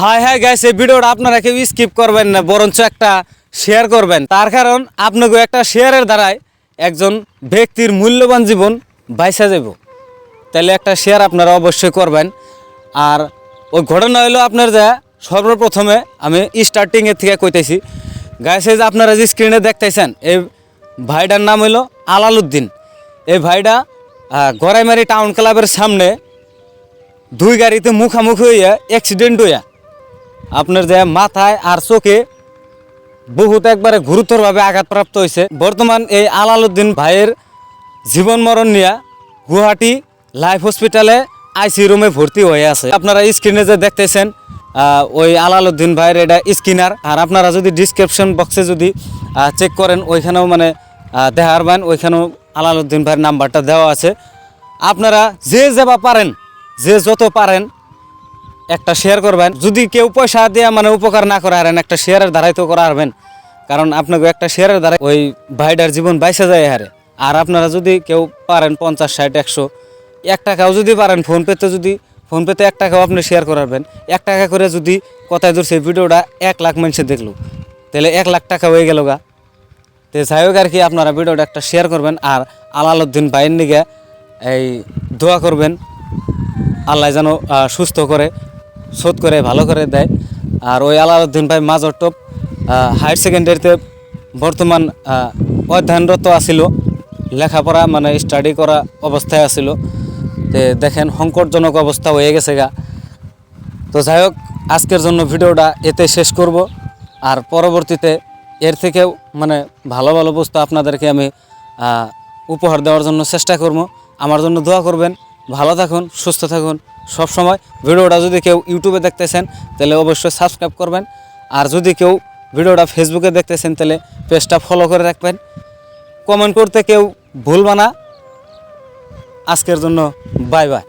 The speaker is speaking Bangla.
হাই হাই গাইস, এই ভিডিওটা আপনারা কেউ স্কিপ করবেন না, বরঞ্চ একটা শেয়ার করবেন। তার কারণ আপনাকে একটা শেয়ারের দ্বারাই একজন ব্যক্তির মূল্যবান জীবন বাইসা যাব। তাহলে একটা শেয়ার আপনারা অবশ্যই করবেন। আর ওই ঘটনা হলো আপনার যা সর্বপ্রথমে আমি স্টার্টিংয়ের থেকে কইতেছি। গাইস, এই যে আপনারা যে স্ক্রিনে দেখতেছেন, এই ভাইটার নাম হলো আলালউদ্দিন। এই ভাইটা গড়াইমারি টাউন ক্লাবের সামনে দুই গাড়িতে মুখামুখি হইয়া অ্যাক্সিডেন্ট হইয়া আপনার যে মাথায় আর চোখে বহুত একবারে গুরুতরভাবে আঘাতপ্রাপ্ত হয়েছে। বর্তমান এই আলালউদ্দিন ভাইয়ের জীবন মরণ নিয়ে গুয়াহাটি লাইফ হসপিটালে আইসি রুমে ভর্তি হয়ে আছে। আপনারা স্ক্রিনে যে দেখতেছেন ওই আলালউদ্দিন ভাইয়ের এটা স্কিনার। আর আপনারা যদি ডিসক্রিপশন বক্সে যদি চেক করেন, ওইখানেও মানে দেখার পান, ওইখানেও আলালউদ্দিন ভাইয়ের নাম্বারটা দেওয়া আছে। আপনারা যে যেবা পারেন, যে যত পারেন একটা শেয়ার করবেন। যদি কেউ পয়সা দিয়ে মানে উপকার না করে হারেন, একটা শেয়ারের দ্বারাই তো করা হারবেন। কারণ আপনাকে একটা শেয়ারের দ্বারা ওই ভাইটার জীবন বাইসা যায় হারে। আর আপনারা যদি কেউ পারেন 50, 60, 100, 1 টাকাও যদি পারেন, ফোনপেতে 1 টাকাও আপনি শেয়ার করাবেন। 1 টাকা করে যদি কথায় ধরছে ভিডিওটা 1 লাখ মানুষে দেখলো, তাহলে 1 লাখ টাকা হয়ে গেল গা। তো যাই হোক আর কি, আপনারা ভিডিওটা একটা শেয়ার করবেন। আর আলালউদ্দিন ভাইয়ের নিগে এই দোয়া করবেন, আল্লাহ যেন সুস্থ করে, শোধ করে, ভালো করে দেয়। আর ওই আলালউদ্দিন ভাই মাজর টপ হায়ার সেকেন্ডারিতে বর্তমান অধ্যয়নরত আছিল, লেখাপড়া মানে স্টাডি করা অবস্থায় আছিল। তো দেখেন সংকটজনক অবস্থা হয়ে গেছে গা। তো যাই হোক, আজকের জন্য ভিডিওটা এতে শেষ করব। আর পরবর্তীতে এর থেকেও মানে ভালো ভালো বস্তু আপনাদেরকে আমি উপহার দেওয়ার জন্য চেষ্টা করব। আমার জন্য দোয়া করবেন। ভালো থাকুন, সুস্থ থাকুন সব সময়। ভিডিওটা যদি কেউ ইউটিউবে দেখতেছেন তাহলে অবশ্যই সাবস্ক্রাইব করবেন। আর যদি কেউ ভিডিওটা ফেসবুকে দেখতেছেন তাহলে পেজটা ফলো করে রাখবেন। কমেন্ট করতে কেউ ভুলবা না। আজকের জন্য বাই বাই।